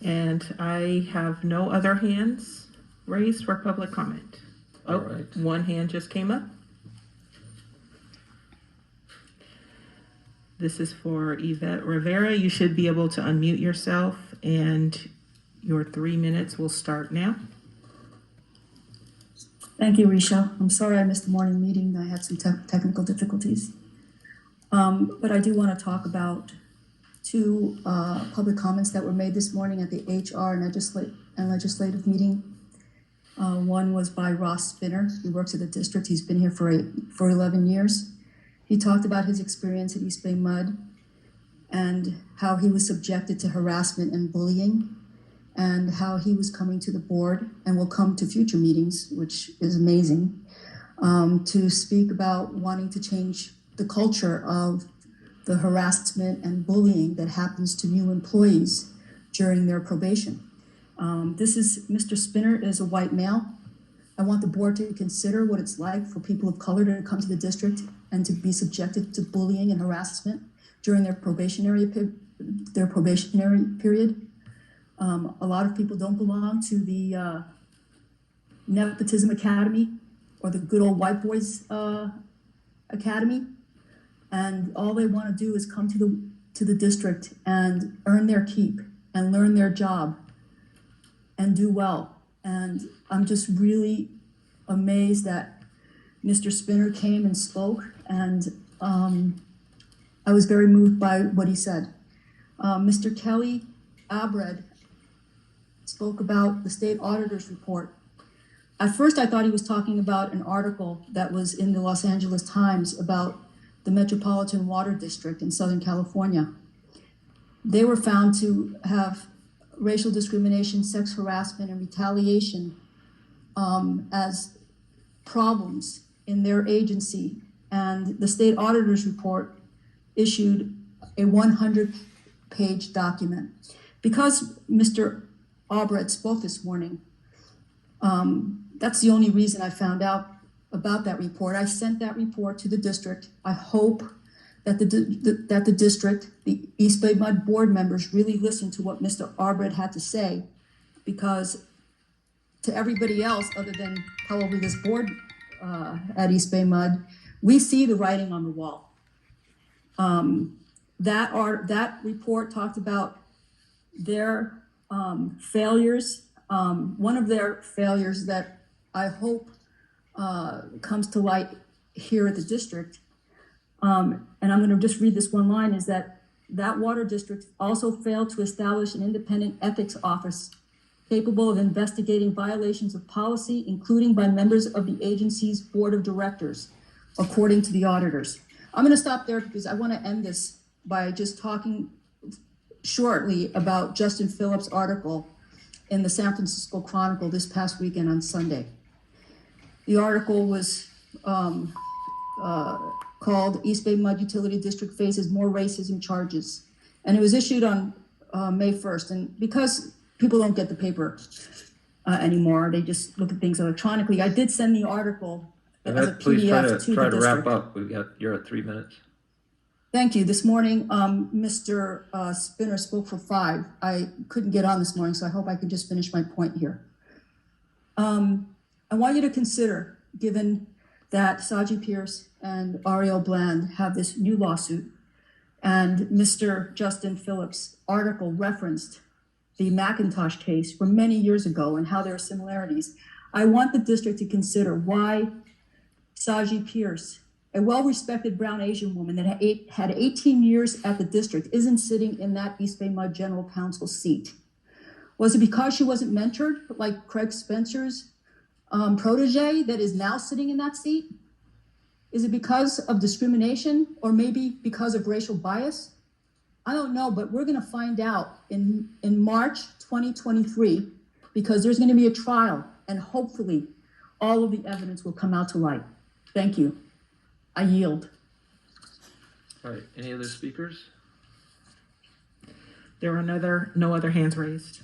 And I have no other hands raised for public comment. Oh, All right. one hand just came up. This is for Ivette Rivera. You should be able to unmute yourself, and your 3 minutes will start now. Thank you, Risha. I'm sorry I missed the morning meeting. I had some technical difficulties. But I do want to talk about two public comments that were made this morning at the HR and legislative meeting. One was by Ross Spinner, who works at the district. He's been here for 11 years. He talked about his experience at East Bay MUD and how he was subjected to harassment and bullying, and how he was coming to the board and will come to future meetings, which is amazing, to speak about wanting to change the culture of the harassment and bullying that happens to new employees during their probation. Mr. Spinner is a white male. I want the board to consider what it's like for people of color to come to the district and to be subjected to bullying and harassment during their probationary period. A lot of people don't belong to the Nepotism Academy or the good old white boys academy, and all they want to do is come to the district and earn their keep and learn their job and do well. And I'm just really amazed that Mr. Spinner came and spoke, and I was very moved by what he said. Mr. Kelly Abred spoke about the state auditor's report. At first, I thought he was talking about an article that was in the Los Angeles Times about the Metropolitan Water District in Southern California. They were found to have racial discrimination, sex harassment, and retaliation as problems in their agency. And the state auditor's report issued a 100-page document. Because Mr. Albrecht spoke this morning, that's the only reason I found out about that report. I sent that report to the district. I hope that the district, the East Bay MUD board members really listen to what Mr. Albrecht had to say, because to everybody else other than probably this board at East Bay MUD, we see the writing on the wall. That report talked about their failures. One of their failures that I hope comes to light here at the district, and I'm going to just read this one line, is that water district also failed to establish an independent ethics office capable of investigating violations of policy, including by members of the agency's board of directors, according to the auditors. I'm going to stop there because I want to end this by just talking shortly about Justin Phillips' article in the San Francisco Chronicle this past weekend on Sunday. The article was called East Bay MUD Utility District Faces More Racism Charges. And it was issued on May 1st. And because people don't get the paper anymore, they just look at things electronically, I did send the article as a Please PDF to try the to wrap district. up. You're at 3 minutes. Thank you. This morning, Mr. Spinner spoke for 5. I couldn't get on this morning, so I hope I can just finish my point here. I want you to consider, given that Saji Pierce and Ariel Bland have this new lawsuit, and Mr. Justin Phillips' article referenced the McIntosh case from many years ago and how there are similarities, I want the district to consider why Saji Pierce, a well-respected brown Asian woman that had 18 years at the district, isn't sitting in that East Bay MUD General Counsel seat. Was it because she wasn't mentored like Craig Spencer's protege that is now sitting in that seat? Is it because of discrimination, or maybe because of racial bias? I don't know, but we're gonna find out in March 2023, because there's gonna be a trial, and hopefully all of the evidence will come out to light. Thank you. I yield. All right, any other speakers? There are no other hands raised.